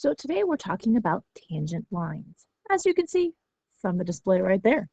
So today we're talking about tangent lines, as you can see from the display right there.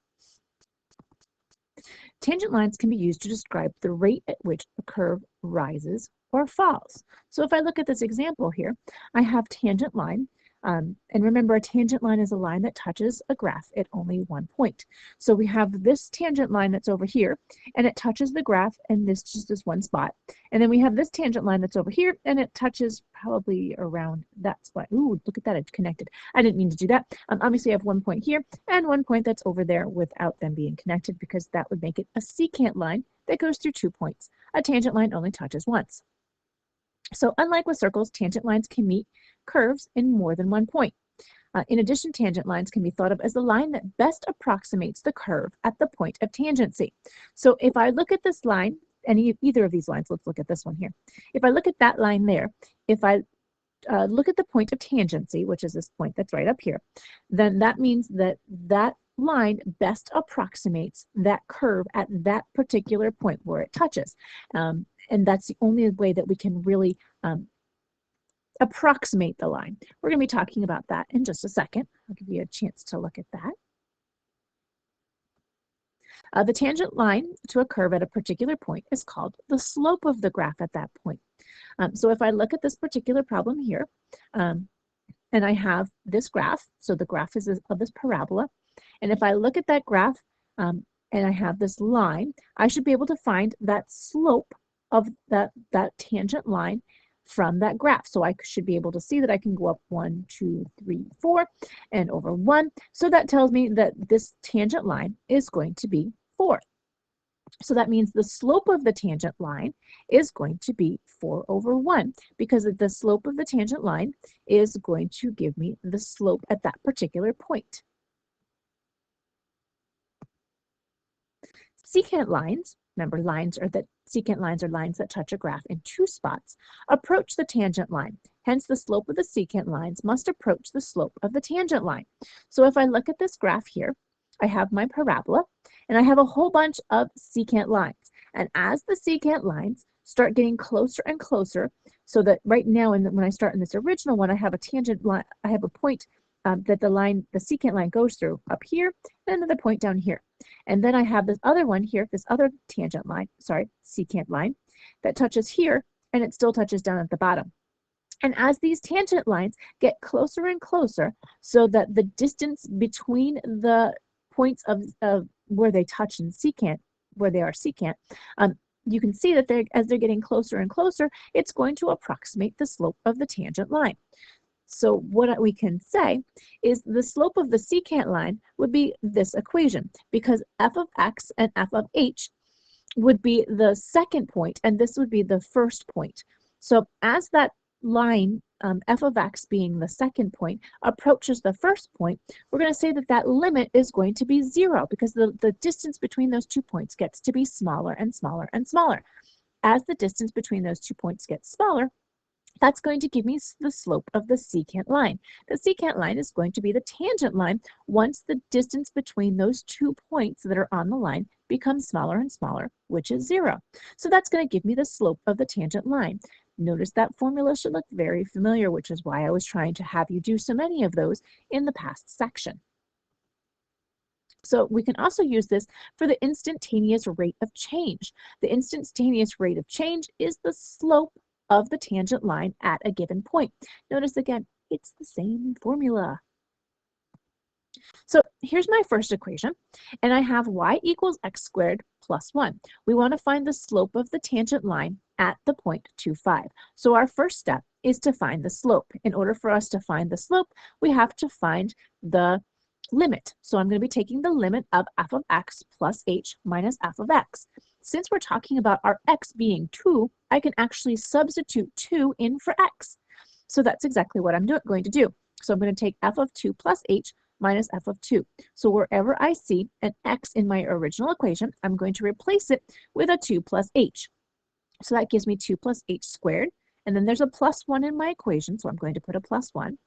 Tangent lines can be used to describe the rate at which a curve rises or falls. So if I look at this example here, I have tangent line. And remember, a tangent line is a line that touches a graph at only one point. So we have this tangent line that's over here, and it touches the graph in just this one spot. And then we have this tangent line that's over here, and it touches probably around that spot. Ooh, look at that, it's connected. I didn't mean to do that. Obviously, I have one point here and one point that's over there without them being connected, because that would make it a secant line that goes through 2 points. A tangent line only touches once. So unlike with circles, tangent lines can meet curves in more than one point. In addition, tangent lines can be thought of as the line that best approximates the curve at the point of tangency. So if I look at this line, either of these lines, let's look at this one here. If I look at that line there, if I look at the point of tangency, which is this point that's right up here, then that means that that line best approximates that curve at that particular point where it touches. And that's the only way that we can really approximate the line. We're going to be talking about that in just a second. I'll give you a chance to look at that. The tangent line to a curve at a particular point is called the slope of the graph at that point. So if I look at this particular problem here, and I have this graph, so the graph is of this parabola, and if I look at that graph and I have this line, I should be able to find that slope of that tangent line from that graph. So I should be able to see that I can go up 1, 2, 3, 4, and over 1. So that tells me that this tangent line is going to be 4. So that means the slope of the tangent line is going to be 4 over 1, because the slope of the tangent line is going to give me the slope at that particular point. Secant lines, remember secant lines are lines that touch a graph in 2 spots, approach the tangent line. Hence, the slope of the secant lines must approach the slope of the tangent line. So if I look at this graph here, I have my parabola, and I have a whole bunch of secant lines. And as the secant lines start getting closer and closer, so that right now, when I start in this original one, I have a tangent line, I have a point that the secant line goes through up here, and another point down here. And then I have this other one here, this other secant line, that touches here, and it still touches down at the bottom. And as these tangent lines get closer and closer, so that the distance between the points of where they touch and secant, where they are secant, you can see that as they're getting closer and closer, it's going to approximate the slope of the tangent line. So what we can say is the slope of the secant line would be this equation, because f of x and f of h would be the second point, and this would be the first point. So as that line, f of x being the second point, approaches the first point, we're going to say that that limit is going to be 0, because the distance between those 2 points gets to be smaller and smaller and smaller. As the distance between those 2 points gets smaller, that's going to give me the slope of the secant line. The secant line is going to be the tangent line once the distance between those 2 points that are on the line becomes smaller and smaller, which is 0. So that's going to give me the slope of the tangent line. Notice that formula should look very familiar, which is why I was trying to have you do so many of those in the past section. So we can also use this for the instantaneous rate of change. The instantaneous rate of change is the slope of the tangent line at a given point. Notice again, it's the same formula. So here's my first equation, and I have y equals x squared plus 1. We want to find the slope of the tangent line at the point 2, 5. So our first step is to find the slope. In order for us to find the slope, we have to find the limit. So I'm going to be taking the limit of f of x plus h minus f of x. Since we're talking about our x being 2, I can actually substitute 2 in for x. So that's exactly what I'm going to do. So I'm going to take f of 2 plus h minus f of 2. So wherever I see an x in my original equation, I'm going to replace it with a 2 plus h. So that gives me 2 plus h squared. And then there's a plus 1 in my equation, so I'm going to put a plus 1.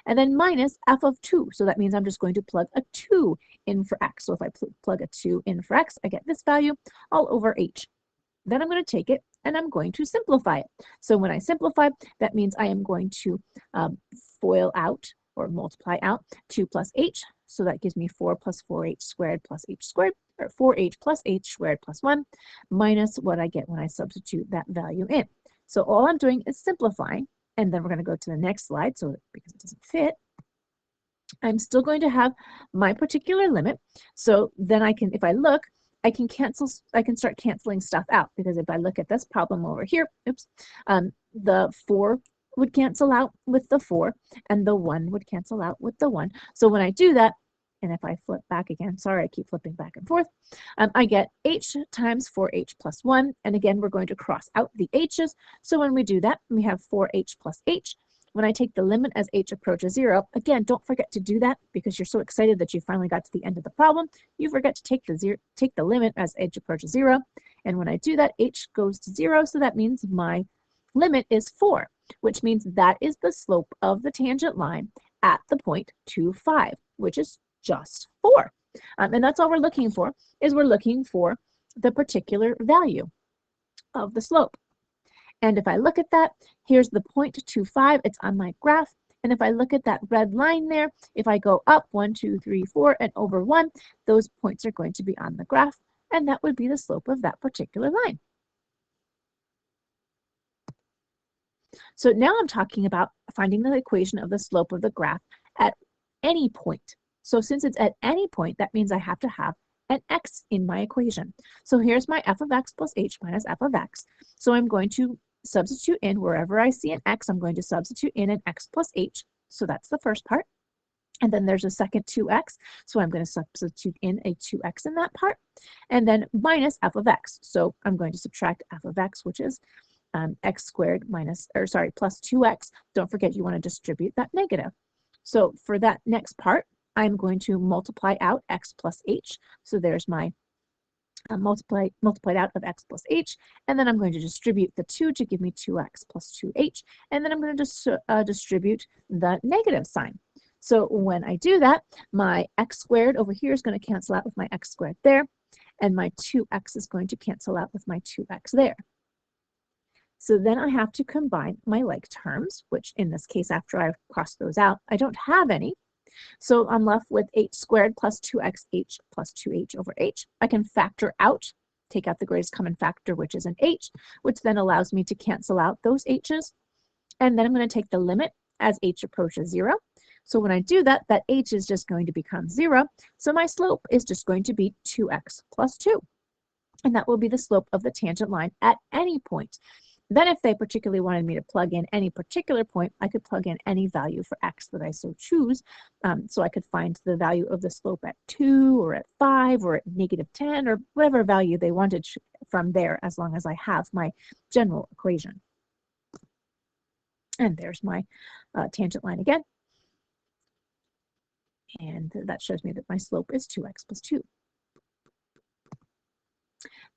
And then minus f of 2. So that means I'm just going to plug a 2 in for x. So if I plug a 2 in for x, I get this value all over h. Then I'm going to take it and I'm going to simplify it. So when I simplify, that means I am going to FOIL out or multiply out 2 plus h. So that gives me 4 plus 4h squared plus h squared, or 4h plus h squared plus 1, minus what I get when I substitute that value in. So all I'm doing is simplifying, and then we're going to go to the next slide, so because it doesn't fit, I'm still going to have my particular limit. So then I can, if I look, I can start canceling stuff out, because if I look at this problem over here, oops, the 4 would cancel out with the 4, and the 1 would cancel out with the 1. So when I do that, and if I flip back again, sorry, I keep flipping back and forth, I get h times 4h plus 1, and again, we're going to cross out the h's. So when we do that, we have 4h plus h. When I take the limit as h approaches 0, again, don't forget to do that, because you're so excited that you finally got to the end of the problem. You forget to take the limit as h approaches 0. And when I do that, h goes to 0, so that means my limit is 4, which means that is the slope of the tangent line at the point 2, 5, which is just 4. And that's all we're looking for, is we're looking for the particular value of the slope. And if I look at that, here's the 0.25, it's on my graph. And if I look at that red line there, if I go up 1, 2, 3, 4, and over 1, those points are going to be on the graph, and that would be the slope of that particular line. So now I'm talking about finding the equation of the slope of the graph at any point. So since it's at any point, that means I have to have an x in my equation. So here's my f of x plus h minus f of x. So I'm going to substitute in wherever I see an x, I'm going to substitute in an x plus h. So that's the first part. And then there's a second 2x. So I'm going to substitute in a 2x in that part. And then minus f of x. So I'm going to subtract f of x, which is x squared plus 2x. Don't forget you want to distribute that negative. So for that next part, I'm going to multiply out x plus h. So there's my multiplied out of x plus h, and then I'm going to distribute the 2 to give me 2x plus 2h, and then I'm going to distribute the negative sign. So when I do that, my x squared over here is going to cancel out with my x squared there, and my 2x is going to cancel out with my 2x there. So then I have to combine my like terms, which in this case, after I've crossed those out, I don't have any. So I'm left with h squared plus 2xh plus 2h over h. I can factor out, take out the greatest common factor, which is an h, which then allows me to cancel out those h's. And then I'm going to take the limit as h approaches 0. So when I do that, that h is just going to become 0. So my slope is just going to be 2x plus 2. And that will be the slope of the tangent line at any point. Then if they particularly wanted me to plug in any particular point, I could plug in any value for x that I so choose. So I could find the value of the slope at 2 or at 5 or at -10 or whatever value they wanted from there, as long as I have my general equation. And there's my tangent line again. And that shows me that my slope is 2x plus 2.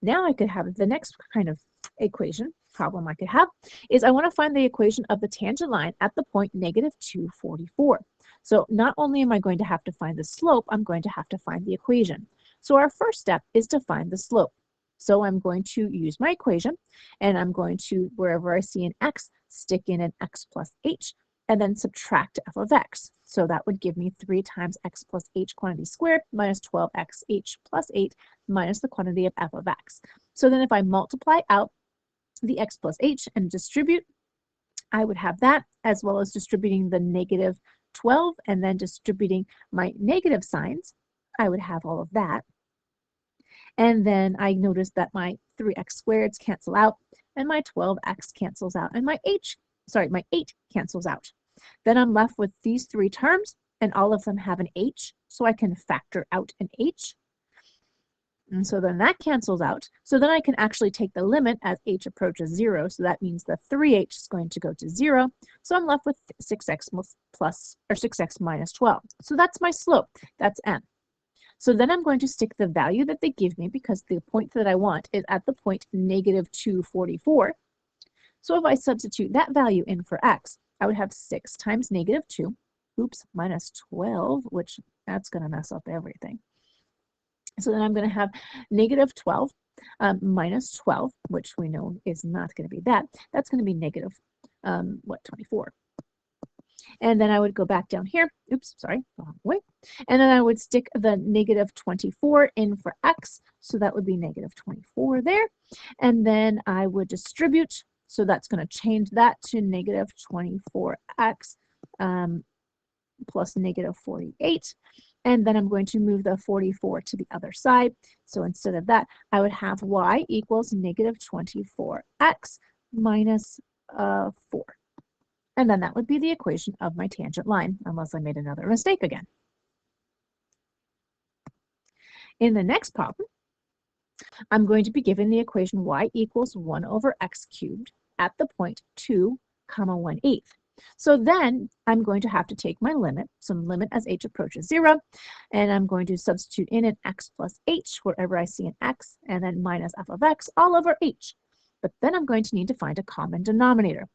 Now I could have the next kind of equation problem I could have is I want to find the equation of the tangent line at the point -2, 44. So not only am I going to have to find the slope, I'm going to have to find the equation. So our first step is to find the slope. So I'm going to use my equation, and I'm going to, wherever I see an x, stick in an x plus h, and then subtract f of x. So that would give me 3 times x plus h quantity squared minus 12x h plus 8 minus the quantity of f of x. So then if I multiply out the x plus h and distribute, I would have that, as well as distributing the -12 and then distributing my negative signs. I would have all of that. And then I noticed that my 3x squareds cancel out, and my 12x cancels out, and my 8 cancels out. Then I'm left with these 3 terms, and all of them have an h, so I can factor out an h. And so then that cancels out. So then I can actually take the limit as h approaches 0. So that means the 3h is going to go to 0. So I'm left with 6x minus 12. So that's my slope. That's m. So then I'm going to stick the value that they give me, because the point that I want is at the point -2, 44. So if I substitute that value in for x, I would have 6 times -2, minus 12, which that's going to mess up everything. So then I'm going to have -12 minus 12, which we know is not going to be that. That's going to be negative, 24. And then I would go back down here. Oops, sorry, wrong way. And then I would stick the negative 24 in for x. So that would be negative 24 there. And then I would distribute. So that's going to change that to negative 24x plus negative 48. And then I'm going to move the 44 to the other side. So instead of that, I would have y equals negative 24x minus 4. And then that would be the equation of my tangent line, unless I made another mistake again. In the next problem, I'm going to be given the equation y equals 1 over x cubed at the point 2, 1/8. So then I'm going to have to take my limit, some limit as h approaches 0, and I'm going to substitute in an x plus h wherever I see an x, and then minus f of x all over h. But then I'm going to need to find a common denominator.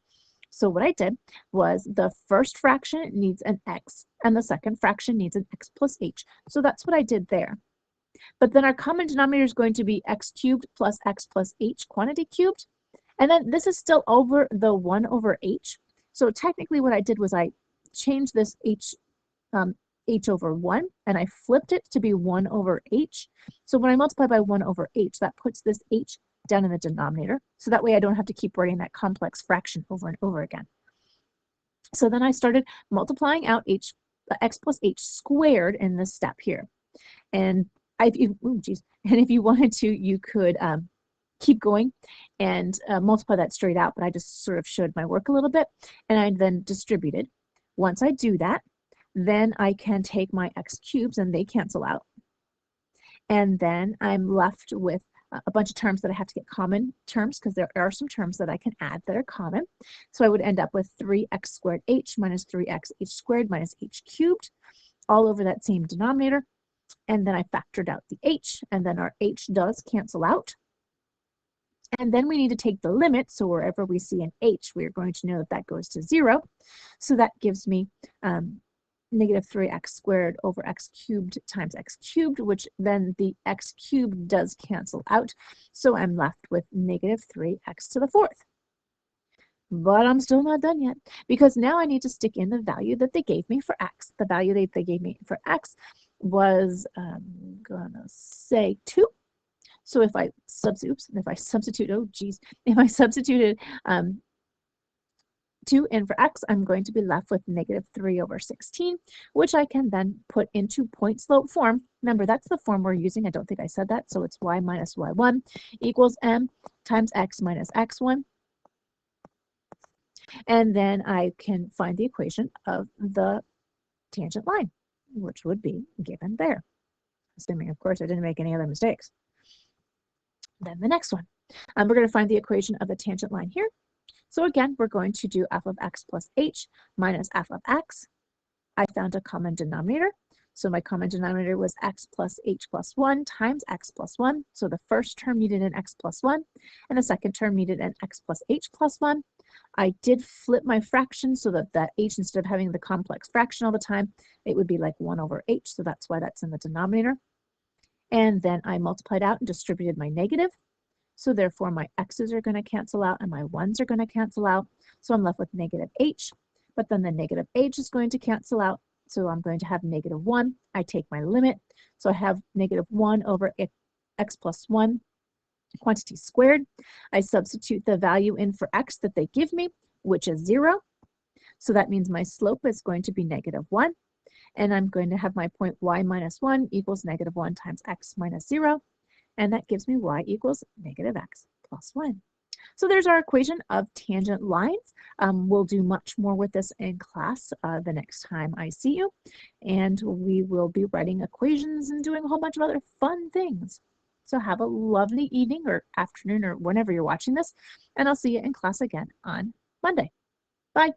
So what I did was the first fraction needs an x, and the second fraction needs an x plus h. So that's what I did there. But then our common denominator is going to be x cubed plus x plus h quantity cubed. And then this is still over the 1 over h. So technically what I did was I changed this h over 1, and I flipped it to be 1 over h. So when I multiply by 1 over h, that puts this h down in the denominator. So that way I don't have to keep writing that complex fraction over and over again. So then I started multiplying out x plus h squared in this step here. And if you wanted to, you could keep going and multiply that straight out, but I just sort of showed my work a little bit, and I then distributed. Once I do that, then I can take my x cubes and they cancel out. And then I'm left with a bunch of terms that I have to get common terms, because there are some terms that I can add that are common. So I would end up with 3x squared h minus 3x h squared minus h cubed all over that same denominator. And then I factored out the h, and then our h does cancel out. And then we need to take the limit, so wherever we see an h, we're going to know that that goes to 0. So that gives me negative 3x squared over x cubed times x cubed, which then the x cubed does cancel out. So I'm left with negative 3x to the 4th. But I'm still not done yet, because now I need to stick in the value that they gave me for x. The value that they gave me for x was, I'm gonna say 2. So if I substituted 2 in for x, I'm going to be left with negative 3 over 16, which I can then put into point slope form. Remember, that's the form we're using. I don't think I said that. So it's y minus y1 equals m times x minus x1. And then I can find the equation of the tangent line, which would be given there. Assuming, of course, I didn't make any other mistakes. Then the next one, we're going to find the equation of the tangent line here. So again, we're going to do f of x plus h minus f of x. I found a common denominator. So my common denominator was x plus h plus 1 times x plus 1. So the first term needed an x plus 1, and the second term needed an x plus h plus 1. I did flip my fraction so that that h, instead of having the complex fraction all the time, it would be like 1 over h. So that's why that's in the denominator. And then I multiplied out and distributed my negative. So therefore my x's are going to cancel out and my 1's are going to cancel out. So I'm left with negative h, but then the negative h is going to cancel out. So I'm going to have negative 1. I take my limit. So I have negative 1 over x plus 1 quantity squared. I substitute the value in for x that they give me, which is 0. So that means my slope is going to be negative 1. And I'm going to have my point y minus 1 equals negative 1 times x minus 0. And that gives me y equals negative x plus 1. So there's our equation of tangent lines. We'll do much more with this in class the next time I see you. And we will be writing equations and doing a whole bunch of other fun things. So have a lovely evening or afternoon or whenever you're watching this. And I'll see you in class again on Monday. Bye.